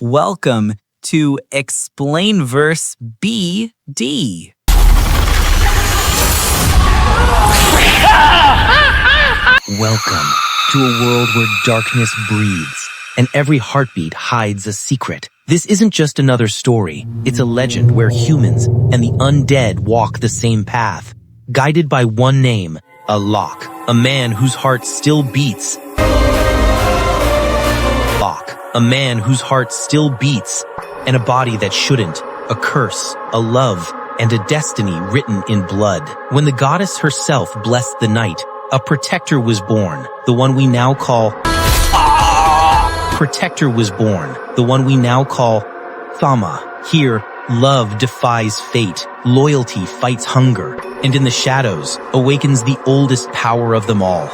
Welcome to Explain Verse BD. Welcome to a world where darkness breathes and every heartbeat hides a secret. This isn't just another story. It's a legend where humans and the undead walk the same path, guided by one name, Alok, a man whose heart still beats. A man whose heart still beats, and a body that shouldn't, a curse, a love, and a destiny written in blood. When the goddess herself blessed the night, a protector was born, the one we now call THAMMA. Here, love defies fate, loyalty fights hunger, and in the shadows awakens the oldest power of them all.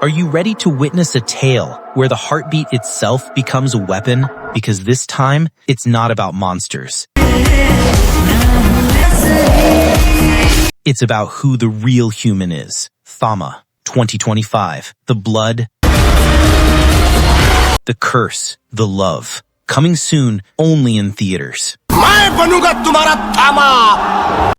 Are you ready to witness a tale where the heartbeat itself becomes a weapon? Because this time, it's not about monsters. It's about who the real human is. THAMMA, 2025. The blood, the curse, the love. Coming soon, only in theaters. मैं बनूंगा तुम्हारा थामा।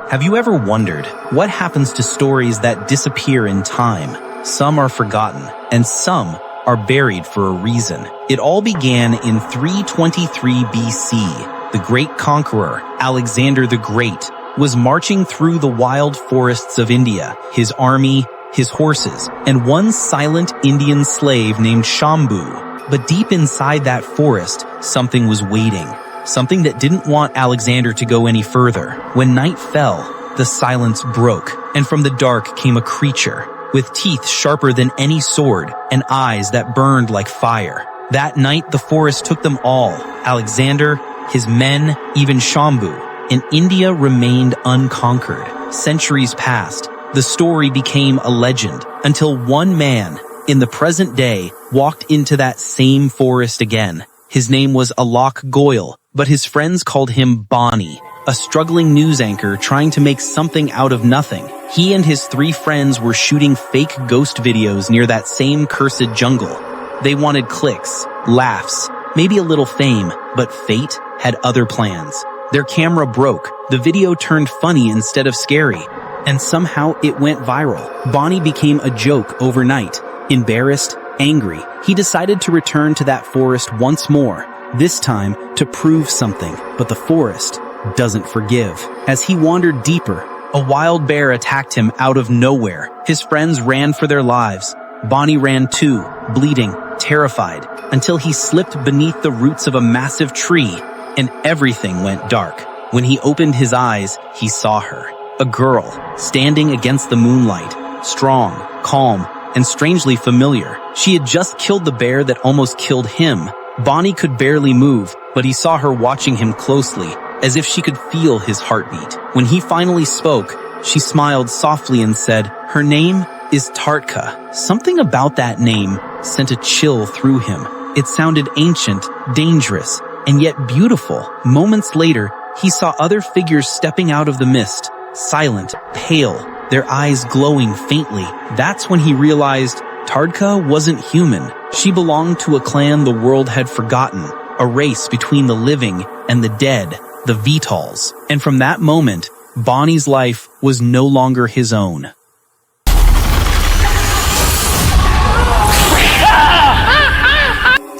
Have you ever wondered what happens to stories that disappear in time? Some are forgotten, and some are buried for a reason. It all began in 323 BC. The great conqueror, Alexander the Great, was marching through the wild forests of India, his army, his horses, and one silent Indian slave named Shambhu. But deep inside that forest, something was waiting. Something that didn't want Alexander to go any further. When night fell, the silence broke, and from the dark came a creature, with teeth sharper than any sword, and eyes that burned like fire. That night the forest took them all, Alexander, his men, even Shambhu, and India remained unconquered. Centuries passed. The story became a legend, until one man, in the present day, walked into that same forest again. His name was Alok Goyal, but his friends called him Bonnie, a struggling news anchor trying to make something out of nothing. He and his 3 friends were shooting fake ghost videos near that same cursed jungle. They wanted clicks, laughs, maybe a little fame, but fate had other plans. Their camera broke, the video turned funny instead of scary, and somehow it went viral. Bonnie became a joke overnight. Embarrassed, angry, he decided to return to that forest once more, this time to prove something, but the forest doesn't forgive. As he wandered deeper, a wild bear attacked him out of nowhere. His friends ran for their lives. Bonnie ran too, bleeding, terrified, until he slipped beneath the roots of a massive tree, and everything went dark. When he opened his eyes, he saw her, a girl, standing against the moonlight, strong, calm, and strangely familiar. She had just killed the bear that almost killed him. Bonnie could barely move, but he saw her watching him closely, as if she could feel his heartbeat. When he finally spoke, she smiled softly and said, "Her name is Tartka." Something about that name sent a chill through him. It sounded ancient, dangerous, and yet beautiful. Moments later, he saw other figures stepping out of the mist, silent, pale, their eyes glowing faintly. That's when he realized Tartka wasn't human. She belonged to a clan the world had forgotten, a race between the living and the dead, the Vitals. And from that moment, Bonnie's life was no longer his own.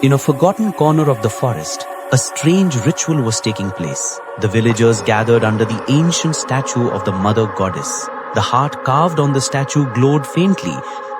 In a forgotten corner of the forest, a strange ritual was taking place. The villagers gathered under the ancient statue of the mother goddess. The heart carved on the statue glowed faintly,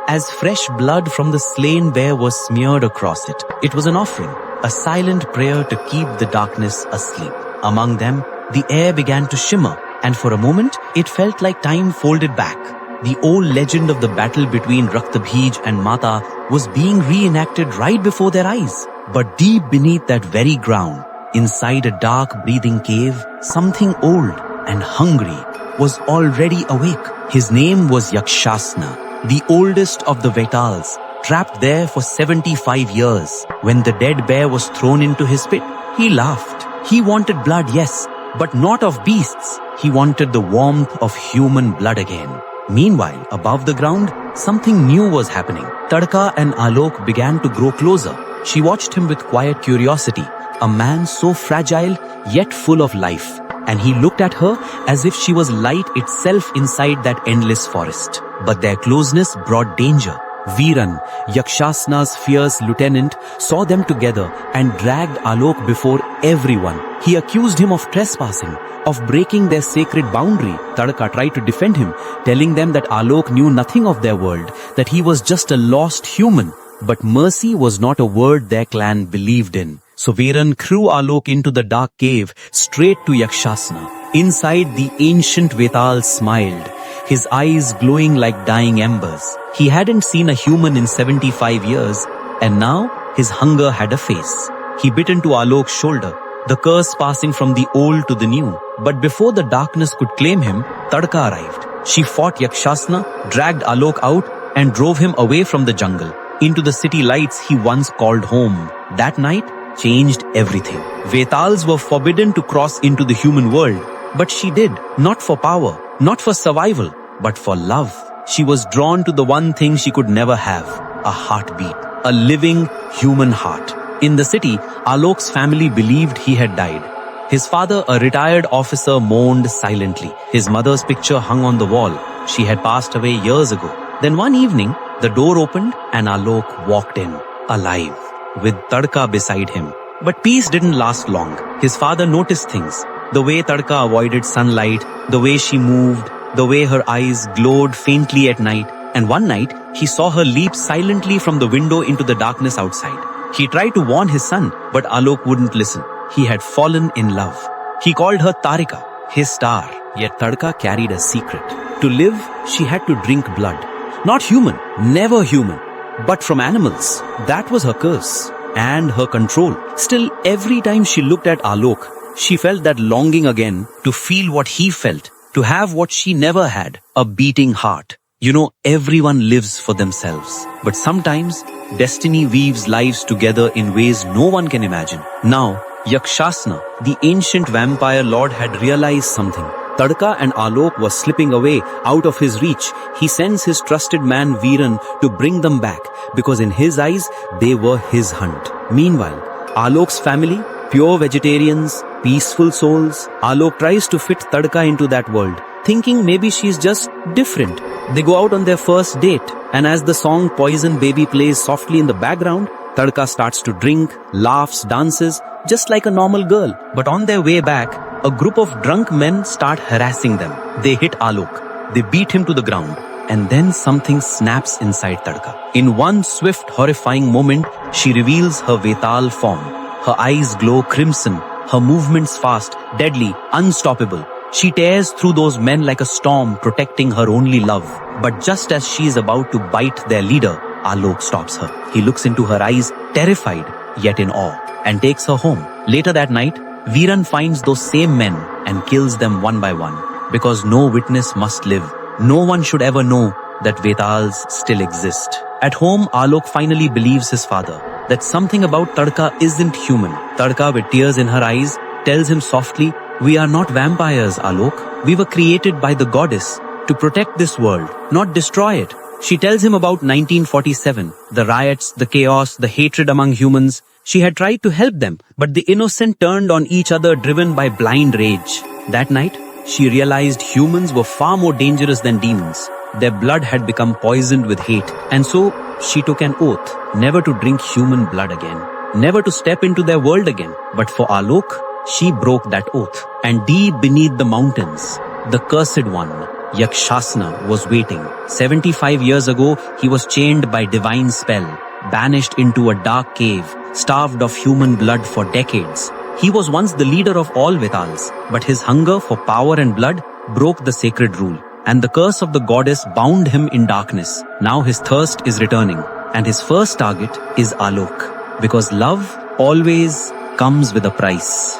as fresh blood from the slain bear was smeared across it. It was an offering, a silent prayer to keep the darkness asleep. Among them, the air began to shimmer, and for a moment, it felt like time folded back. The old legend of the battle between Raktabhij and Mata was being reenacted right before their eyes. But deep beneath that very ground, inside a dark breathing cave, something old and hungry was already awake. His name was Yakshasana, the oldest of the Vetals, trapped there for 75 years. When the dead bear was thrown into his pit, he laughed. He wanted blood, yes, but not of beasts. He wanted the warmth of human blood again. Meanwhile, above the ground, something new was happening. Tadka and Alok began to grow closer. She watched him with quiet curiosity, a man so fragile yet full of life. And he looked at her as if she was light itself inside that endless forest. But their closeness brought danger. Veeran, Yakshasana's fierce lieutenant, saw them together and dragged Alok before everyone. He accused him of trespassing, of breaking their sacred boundary. Tadka tried to defend him, telling them that Alok knew nothing of their world, that he was just a lost human. But mercy was not a word their clan believed in. So Veeran threw Alok into the dark cave, straight to Yakshasana. Inside, the ancient Vetal smiled, his eyes glowing like dying embers. He hadn't seen a human in 75 years, and now his hunger had a face. He bit into Alok's shoulder, the curse passing from the old to the new. But before the darkness could claim him, Tadka arrived. She fought Yakshasana, dragged Alok out, and drove him away from the jungle, into the city lights he once called home. That night changed everything. Vetals were forbidden to cross into the human world, but she did, not for power, not for survival, but for love. She was drawn to the one thing she could never have, a heartbeat, a living human heart. In the city, Alok's family believed he had died. His father, a retired officer, mourned silently. His mother's picture hung on the wall. She had passed away years ago. Then one evening, the door opened and Alok walked in, alive, with Tadka beside him. But peace didn't last long. His father noticed things. The way Tadka avoided sunlight, the way she moved, the way her eyes glowed faintly at night. And one night, he saw her leap silently from the window into the darkness outside. He tried to warn his son, but Alok wouldn't listen. He had fallen in love. He called her Tarika, his star. Yet Tadka carried a secret. To live, she had to drink blood. Not human, never human, but from animals. That was her curse and her control. Still, every time she looked at Alok, she felt that longing again to feel what he felt, to have what she never had, a beating heart. You know, everyone lives for themselves. But sometimes, destiny weaves lives together in ways no one can imagine. Now, Yakshasana, the ancient vampire lord, had realized something. Tadka and Alok were slipping away out of his reach. He sends his trusted man Veeran to bring them back, because in his eyes, they were his hunt. Meanwhile, Alok's family, pure vegetarians, peaceful souls, Alok tries to fit Tadka into that world, thinking maybe she's just different. They go out on their first date, and as the song Poison Baby plays softly in the background, Tadka starts to drink, laughs, dances, just like a normal girl. But on their way back, a group of drunk men start harassing them. They hit Alok. They beat him to the ground. And then something snaps inside Tadka. In one swift, horrifying moment, she reveals her Vetal form. Her eyes glow crimson, her movements fast, deadly, unstoppable. She tears through those men like a storm, protecting her only love. But just as she is about to bite their leader, Alok stops her. He looks into her eyes, terrified, yet in awe, and takes her home. Later that night, Veeran finds those same men and kills them one by one, because no witness must live. No one should ever know that Vetals still exist. At home, Alok finally believes his father, that something about Tadka isn't human. Tadka, with tears in her eyes, tells him softly, "We are not vampires, Alok. We were created by the goddess to protect this world, not destroy it." She tells him about 1947, the riots, the chaos, the hatred among humans. She had tried to help them, but the innocent turned on each other, driven by blind rage. That night, she realized humans were far more dangerous than demons. Their blood had become poisoned with hate, and so she took an oath, never to drink human blood again, never to step into their world again. But for Alok, she broke that oath. And deep beneath the mountains, the cursed one, Yakshasana, was waiting. 75 years ago, he was chained by divine spell, banished into a dark cave, starved of human blood for decades. He was once the leader of all Vetals, but his hunger for power and blood broke the sacred rule, and the curse of the goddess bound him in darkness. Now his thirst is returning, and his first target is Alok, because love always comes with a price.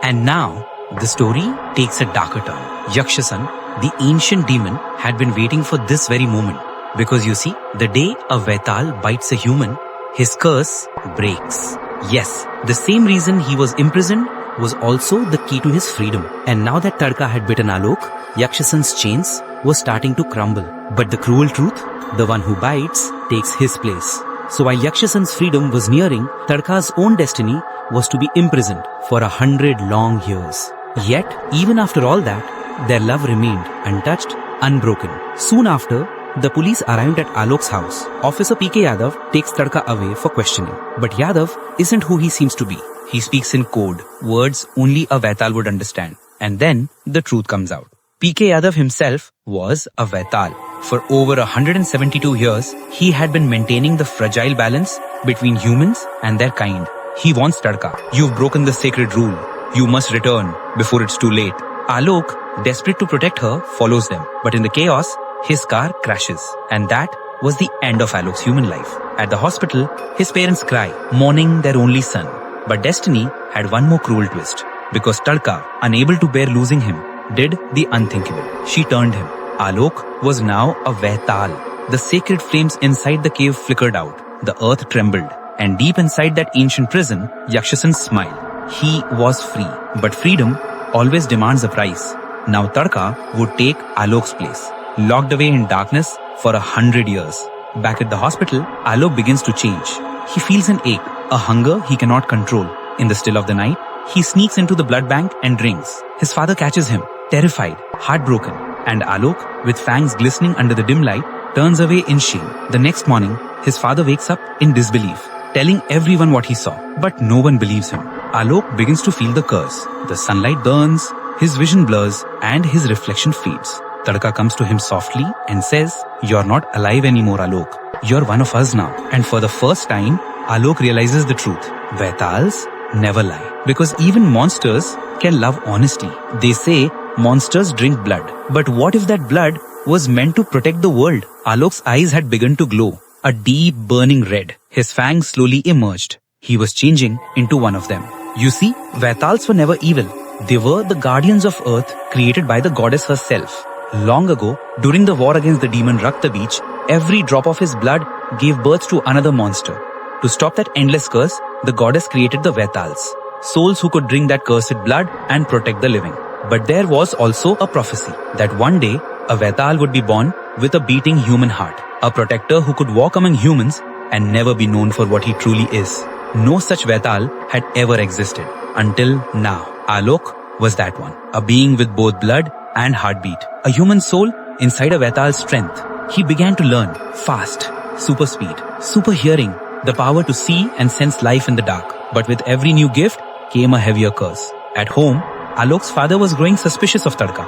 And now, the story takes a darker turn. Yakshasan, the ancient demon, had been waiting for this very moment. Because you see, the day a Vetal bites a human, his curse breaks. Yes, the same reason he was imprisoned was also the key to his freedom. And now that Tadka had bitten Alok, Yakshasan's chains were starting to crumble. But the cruel truth, the one who bites takes his place. So while Yakshasan's freedom was nearing, Tadka's own destiny was to be imprisoned for 100 long years. Yet, even after all that, their love remained untouched, unbroken. Soon after, the police arrived at Alok's house. Officer P.K. Yadav takes Tadka away for questioning. But Yadav isn't who he seems to be. He speaks in code, words only a Vaital would understand. And then, the truth comes out. P.K. Yadav himself was a Vaital. For over 172 years, he had been maintaining the fragile balance between humans and their kind. He wants Tadka. You've broken the sacred rule. You must return before it's too late. Alok, desperate to protect her, follows them. But in the chaos, his car crashes. And that was the end of Alok's human life. At the hospital, his parents cry, mourning their only son. But destiny had one more cruel twist. Because Tadka, unable to bear losing him, did the unthinkable. She turned him. Alok was now a Vaital. The sacred flames inside the cave flickered out. The earth trembled. And deep inside that ancient prison, Yakshasan smiled. He was free. But freedom always demands a price. Now Tadka would take Alok's place. Locked away in darkness for 100 years. Back at the hospital, Alok begins to change. He feels an ache, a hunger he cannot control. In the still of the night, he sneaks into the blood bank and drinks. His father catches him, terrified, heartbroken. And Alok, with fangs glistening under the dim light, turns away in shame. The next morning, his father wakes up in disbelief, telling everyone what he saw. But no one believes him. Alok begins to feel the curse. The sunlight burns, his vision blurs, and his reflection fades. Tadka comes to him softly and says, "You're not alive anymore, Alok. You're one of us now." And for the first time, Alok realizes the truth. Vaitals never lie. Because even monsters can love honesty. They say monsters drink blood. But what if that blood was meant to protect the world? Alok's eyes had begun to glow. A deep burning red. His fangs slowly emerged. He was changing into one of them. You see, Vaitals were never evil. They were the guardians of earth created by the goddess herself. Long ago, during the war against the demon Rakta Beach, every drop of his blood gave birth to another monster. To stop that endless curse, the goddess created the Vaitals, souls who could drink that cursed blood and protect the living. But there was also a prophecy that one day, a Vaital would be born with a beating human heart, a protector who could walk among humans and never be known for what he truly is. No such Vaital had ever existed until now. Alok was that one, a being with both blood and heartbeat, a human soul inside a Vaital's strength. He began to learn fast, super speed, super hearing, the power to see and sense life in the dark. But with every new gift came a heavier curse. At home, Alok's father was growing suspicious of Tadka.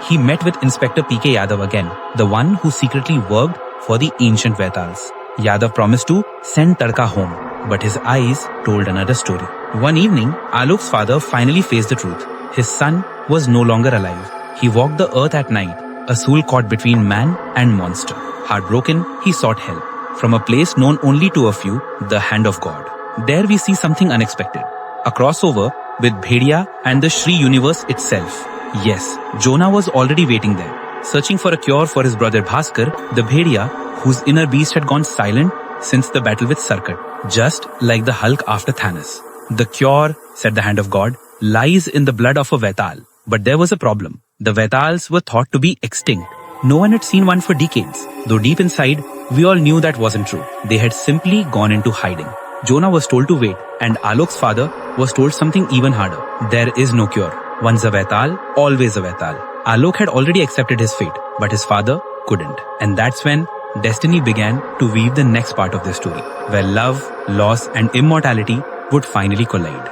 He met with Inspector P.K. Yadav again, the one who secretly worked for the ancient Vaitals. Yadav promised to send Tadka home, but his eyes told another story. One evening, Alok's father finally faced the truth. His son was no longer alive. He walked the earth at night, a soul caught between man and monster. Heartbroken, he sought help. From a place known only to a few, the hand of God. There we see something unexpected. A crossover with Bhedia and the Shri universe itself. Yes, Jonah was already waiting there, searching for a cure for his brother Bhaskar, the Bhedia, whose inner beast had gone silent since the battle with Sarkat, just like the Hulk after Thanos. The cure, said the hand of God, lies in the blood of a Vaital. But there was a problem. The Vaitals were thought to be extinct. No one had seen one for decades, though deep inside, we all knew that wasn't true. They had simply gone into hiding. Jonah was told to wait, and Alok's father was told something even harder. There is no cure. Once a Vaital, always a Vaital. Alok had already accepted his fate, but his father couldn't. And that's when destiny began to weave the next part of the story, where love, loss, and immortality would finally collide.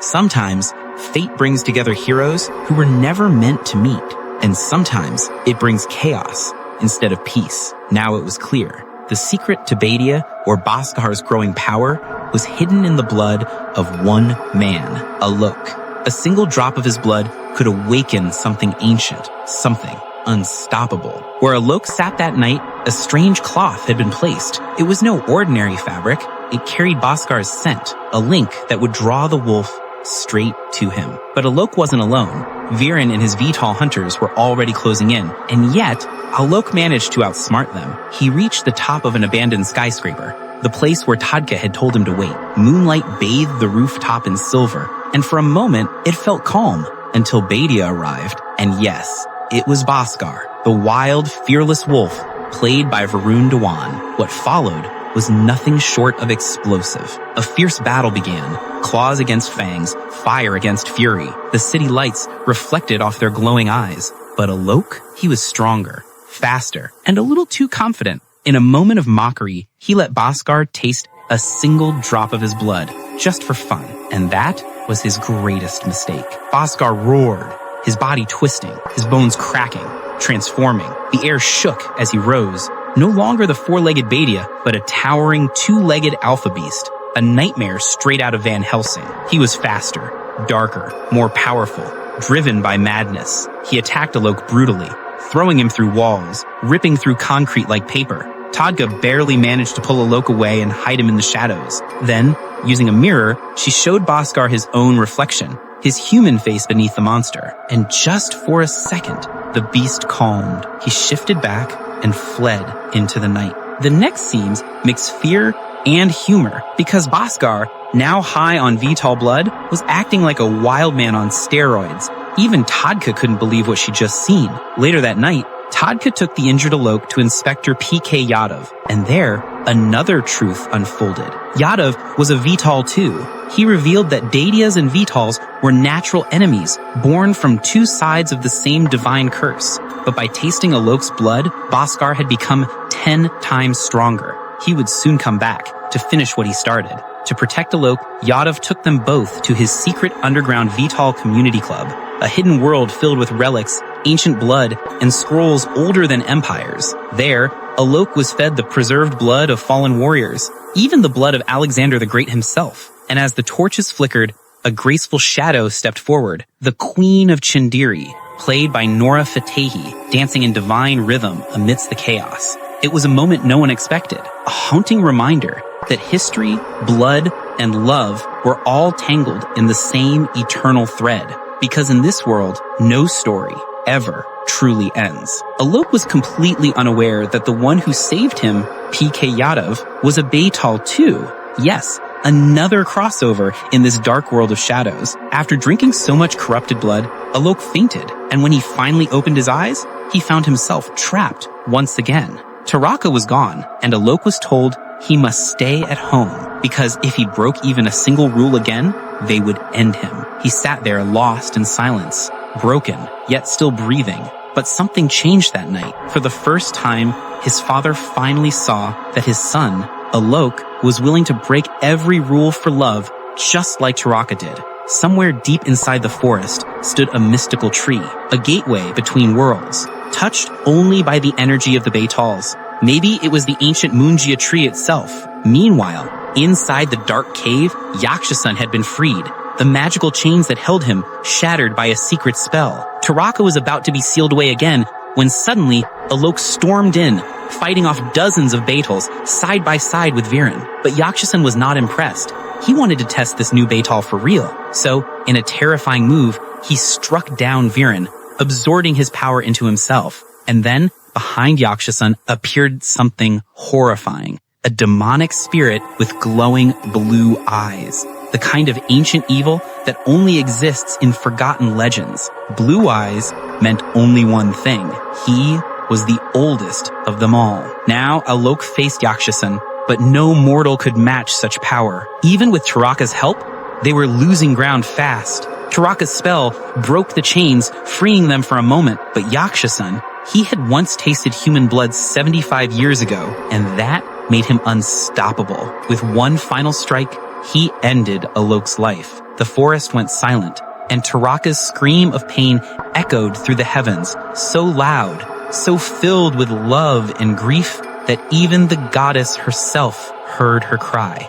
Sometimes, fate brings together heroes who were never meant to meet. And sometimes, it brings chaos instead of peace. Now it was clear. The secret to Bhedia, or Bhaskar's growing power, was hidden in the blood of one man, Alok. A single drop of his blood could awaken something ancient, something unstoppable. Where Alok sat that night, a strange cloth had been placed. It was no ordinary fabric. It carried Bhaskar's scent, a link that would draw the wolf straight to him. But Alok wasn't alone. Viren and his Vital hunters were already closing in, and yet, Alok managed to outsmart them. He reached the top of an abandoned skyscraper, the place where Tadka had told him to wait. Moonlight bathed the rooftop in silver, and for a moment, it felt calm until Badia arrived. And yes, it was Bhaskar, the wild, fearless wolf, played by Varun Dhawan. What followed was nothing short of explosive. A fierce battle began, claws against fangs, fire against fury. The city lights reflected off their glowing eyes. But Alok, he was stronger, faster, and a little too confident. In a moment of mockery, he let Bhaskar taste a single drop of his blood, just for fun. And that was his greatest mistake. Bhaskar roared, his body twisting, his bones cracking, transforming. The air shook as he rose. No longer the four-legged Badia, but a towering two-legged alpha beast, a nightmare straight out of Van Helsing. He was faster, darker, more powerful, driven by madness. He attacked Alok brutally, throwing him through walls, ripping through concrete like paper. Tadka barely managed to pull Alok away and hide him in the shadows. Then, using a mirror, she showed Bhaskar his own reflection, his human face beneath the monster. And just for a second, the beast calmed. He shifted back and fled into the night. The next scenes mix fear and humor because Bhaskar, now high on Vital blood, was acting like a wild man on steroids. Even Tadka couldn't believe what she'd just seen. Later that night, Tadka took the injured Alok to Inspector P.K. Yadav, and there, another truth unfolded. Yadav was a Vital too. He revealed that Daityas and Vitals were natural enemies, born from two sides of the same divine curse. But by tasting Alok's blood, Bhaskar had become 10 times stronger. He would soon come back to finish what he started. To protect Alok, Yadav took them both to his secret underground Vital community club, a hidden world filled with relics, ancient blood, and scrolls older than empires. There, Alok was fed the preserved blood of fallen warriors, even the blood of Alexander the Great himself. And as the torches flickered, a graceful shadow stepped forward, the Queen of Chindiri, played by Nora Fatehi, dancing in divine rhythm amidst the chaos. It was a moment no one expected, a haunting reminder that history, blood, and love were all tangled in the same eternal thread. Because in this world, no story ever truly ends. Alok was completely unaware that the one who saved him, P.K. Yadav, was a Baital too. Yes, another crossover in this dark world of shadows. After drinking so much corrupted blood, Alok fainted, and when he finally opened his eyes, he found himself trapped once again. Taraka was gone, and Alok was told he must stay at home, because if he broke even a single rule again, they would end him. He sat there lost in silence, broken, yet still breathing. But something changed that night. For the first time, his father finally saw that his son, Alok, was willing to break every rule for love, just like Taraka did. Somewhere deep inside the forest stood a mystical tree, a gateway between worlds, touched only by the energy of the Baitals. Maybe it was the ancient Munjia tree itself. Meanwhile, inside the dark cave, Yakshasan had been freed, the magical chains that held him shattered by a secret spell. Taraka was about to be sealed away again when suddenly Alok stormed in, fighting off dozens of Baitals side by side with Viren. But Yakshasan was not impressed. He wanted to test this new Baital for real. So, in a terrifying move, he struck down Viren, absorbing his power into himself. And then, behind Yakshasan appeared something horrifying. A demonic spirit with glowing blue eyes. The kind of ancient evil that only exists in forgotten legends. Blue eyes meant only one thing. He was the oldest of them all. Now, Alok faced Yakshasan, but no mortal could match such power. Even with Taraka's help, they were losing ground fast. Taraka's spell broke the chains, freeing them for a moment, but Yakshasan, he had once tasted human blood 75 years ago, and that made him unstoppable. With one final strike, he ended Alok's life. The forest went silent, and Taraka's scream of pain echoed through the heavens, so loud, so filled with love and grief, that even the goddess herself heard her cry.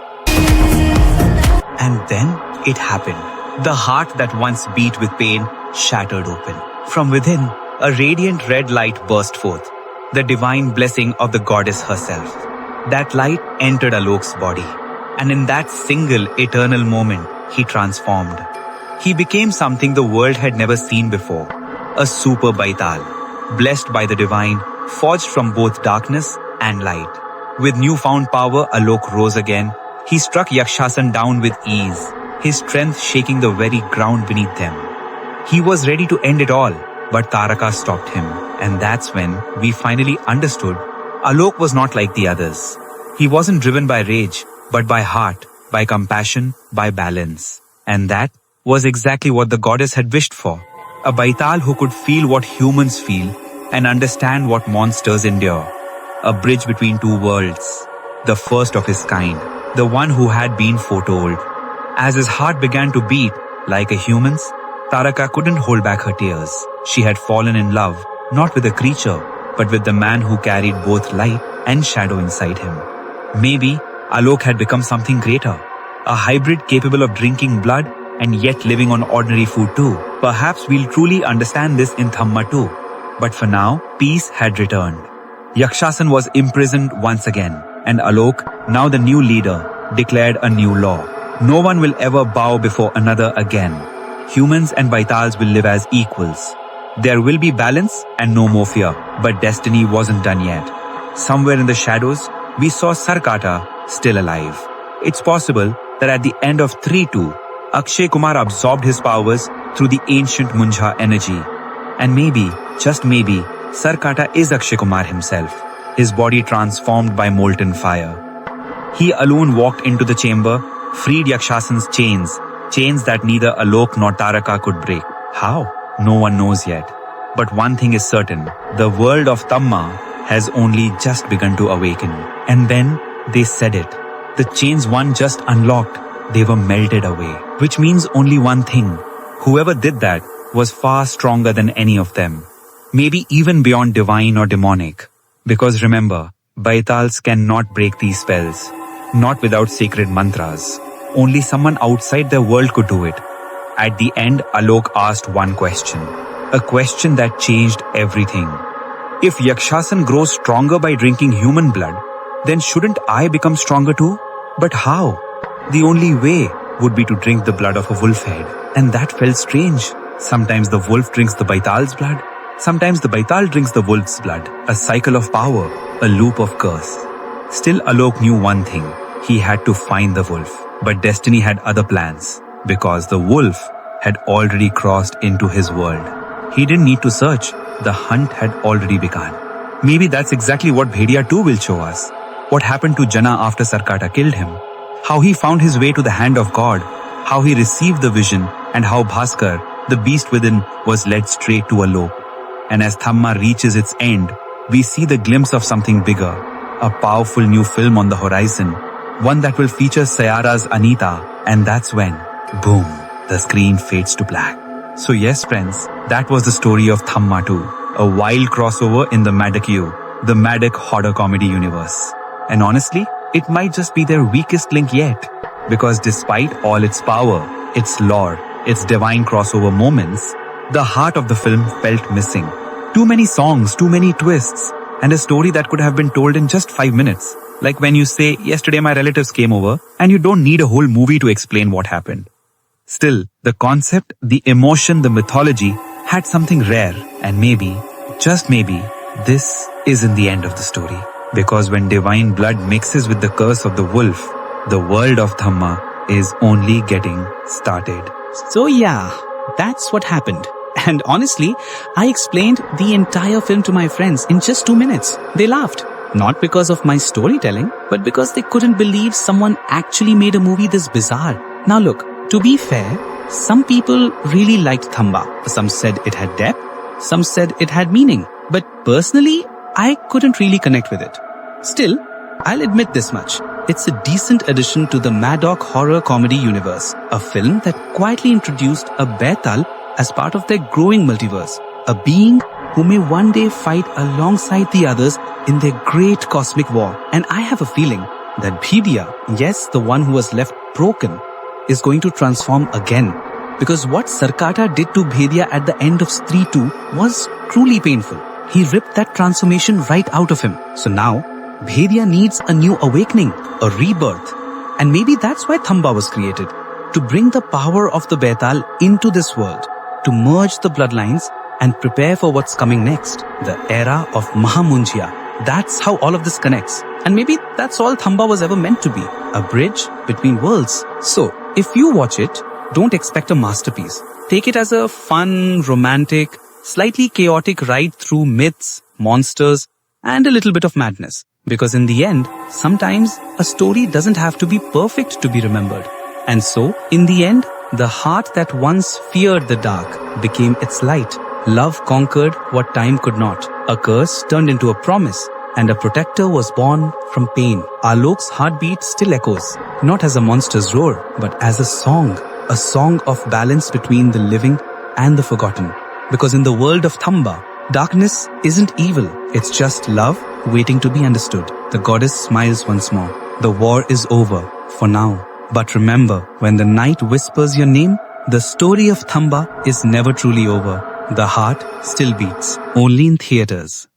And then it happened. The heart that once beat with pain shattered open. From within, a radiant red light burst forth, the divine blessing of the goddess herself. That light entered Alok's body, and in that single eternal moment, he transformed. He became something the world had never seen before, a super Baital, blessed by the divine, forged from both darkness and light. With newfound power, Alok rose again. He struck Yakshasan down with ease, his strength shaking the very ground beneath them. He was ready to end it all, but Taraka stopped him. And that's when we finally understood Alok was not like the others. He wasn't driven by rage, but by heart, by compassion, by balance. And that was exactly what the goddess had wished for. A Baital who could feel what humans feel and understand what monsters endure. A bridge between two worlds. The first of his kind. The one who had been foretold. As his heart began to beat, like a human's, Taraka couldn't hold back her tears. She had fallen in love, not with a creature, but with the man who carried both light and shadow inside him. Maybe Alok had become something greater. A hybrid capable of drinking blood and yet living on ordinary food too. Perhaps we'll truly understand this in THAMMA too. But for now, peace had returned. Yakshasan was imprisoned once again, and Alok, now the new leader, declared a new law. No one will ever bow before another again. Humans and Baitals will live as equals. There will be balance and no more fear, but destiny wasn't done yet. Somewhere in the shadows, we saw Sarkata still alive. It's possible that at the end of 3-2, Akshay Kumar absorbed his powers through the ancient Munjha energy. And maybe, just maybe, Sarkata is Akshay Kumar himself, his body transformed by molten fire. He alone walked into the chamber, freed Yakshasan's chains that neither Alok nor Taraka could break. How? No one knows yet. But one thing is certain, the world of THAMMA has only just begun to awaken. And then they said it. The chains one just unlocked, they were melted away. Which means only one thing. Whoever did that was far stronger than any of them. Maybe even beyond divine or demonic. Because remember, Baitals cannot break these spells. Not without sacred mantras. Only someone outside their world could do it. At the end, Alok asked one question. A question that changed everything. If Yakshasan grows stronger by drinking human blood, then shouldn't I become stronger too? But how? The only way would be to drink the blood of a wolf head. And that felt strange. Sometimes the wolf drinks the Baital's blood. Sometimes the Baital drinks the wolf's blood. A cycle of power, a loop of curse. Still Alok knew one thing. He had to find the wolf. But destiny had other plans. Because the wolf had already crossed into his world. He didn't need to search. The hunt had already begun. Maybe that's exactly what Bhedia too will show us. What happened to Jana after Sarkata killed him. How he found his way to the hand of God. How he received the vision. And how Bhaskar, the beast within, was led straight to Alok. And as THAMMA reaches its end, we see the glimpse of something bigger. A powerful new film on the horizon. One that will feature Sayara's Anita. And that's when, boom, the screen fades to black. So yes friends, that was the story of THAMMA 2. A wild crossover in the Maddock the Maddock horror comedy universe. And honestly, it might just be their weakest link yet. Because despite all its power, its lore, its divine crossover moments, the heart of the film felt missing. Too many songs, too many twists, and a story that could have been told in just 5 minutes. Like when you say, yesterday my relatives came over, and you don't need a whole movie to explain what happened. Still, the concept, the emotion, the mythology had something rare, and maybe, just maybe, this isn't the end of the story. Because when divine blood mixes with the curse of the wolf, the world of THAMMA is only getting started. So yeah, that's what happened. And honestly, I explained the entire film to my friends in just 2 minutes. They laughed. Not because of my storytelling, but because they couldn't believe someone actually made a movie this bizarre. Now look, to be fair, some people really liked THAMMA. Some said it had depth, some said it had meaning. But personally, I couldn't really connect with it. Still, I'll admit this much. It's a decent addition to the Maddock horror comedy universe. A film that quietly introduced a Baital as part of their growing multiverse. A being who may one day fight alongside the others in their great cosmic war. And I have a feeling that Bhedia, yes, the one who was left broken, is going to transform again. Because what Sarkata did to Bhedia at the end of 3-2 was truly painful. He ripped that transformation right out of him. So now, Bhedia needs a new awakening, a rebirth. And maybe that's why THAMMA was created. To bring the power of the Baital into this world. To merge the bloodlines and prepare for what's coming next. The era of Mahamunjya. That's how all of this connects. And maybe that's all THAMMA was ever meant to be. A bridge between worlds. So, if you watch it, don't expect a masterpiece. Take it as a fun, romantic, slightly chaotic ride through myths, monsters, and a little bit of madness. Because in the end, sometimes a story doesn't have to be perfect to be remembered. And so, in the end, the heart that once feared the dark became its light. Love conquered what time could not. A curse turned into a promise, and a protector was born from pain. Alok's heartbeat still echoes, not as a monster's roar, but as a song of balance between the living and the forgotten. Because in the world of THAMMA, darkness isn't evil, it's just love waiting to be understood. The goddess smiles once more. The war is over, for now. But remember, when the night whispers your name, the story of THAMMA is never truly over. The heart still beats, only in theaters.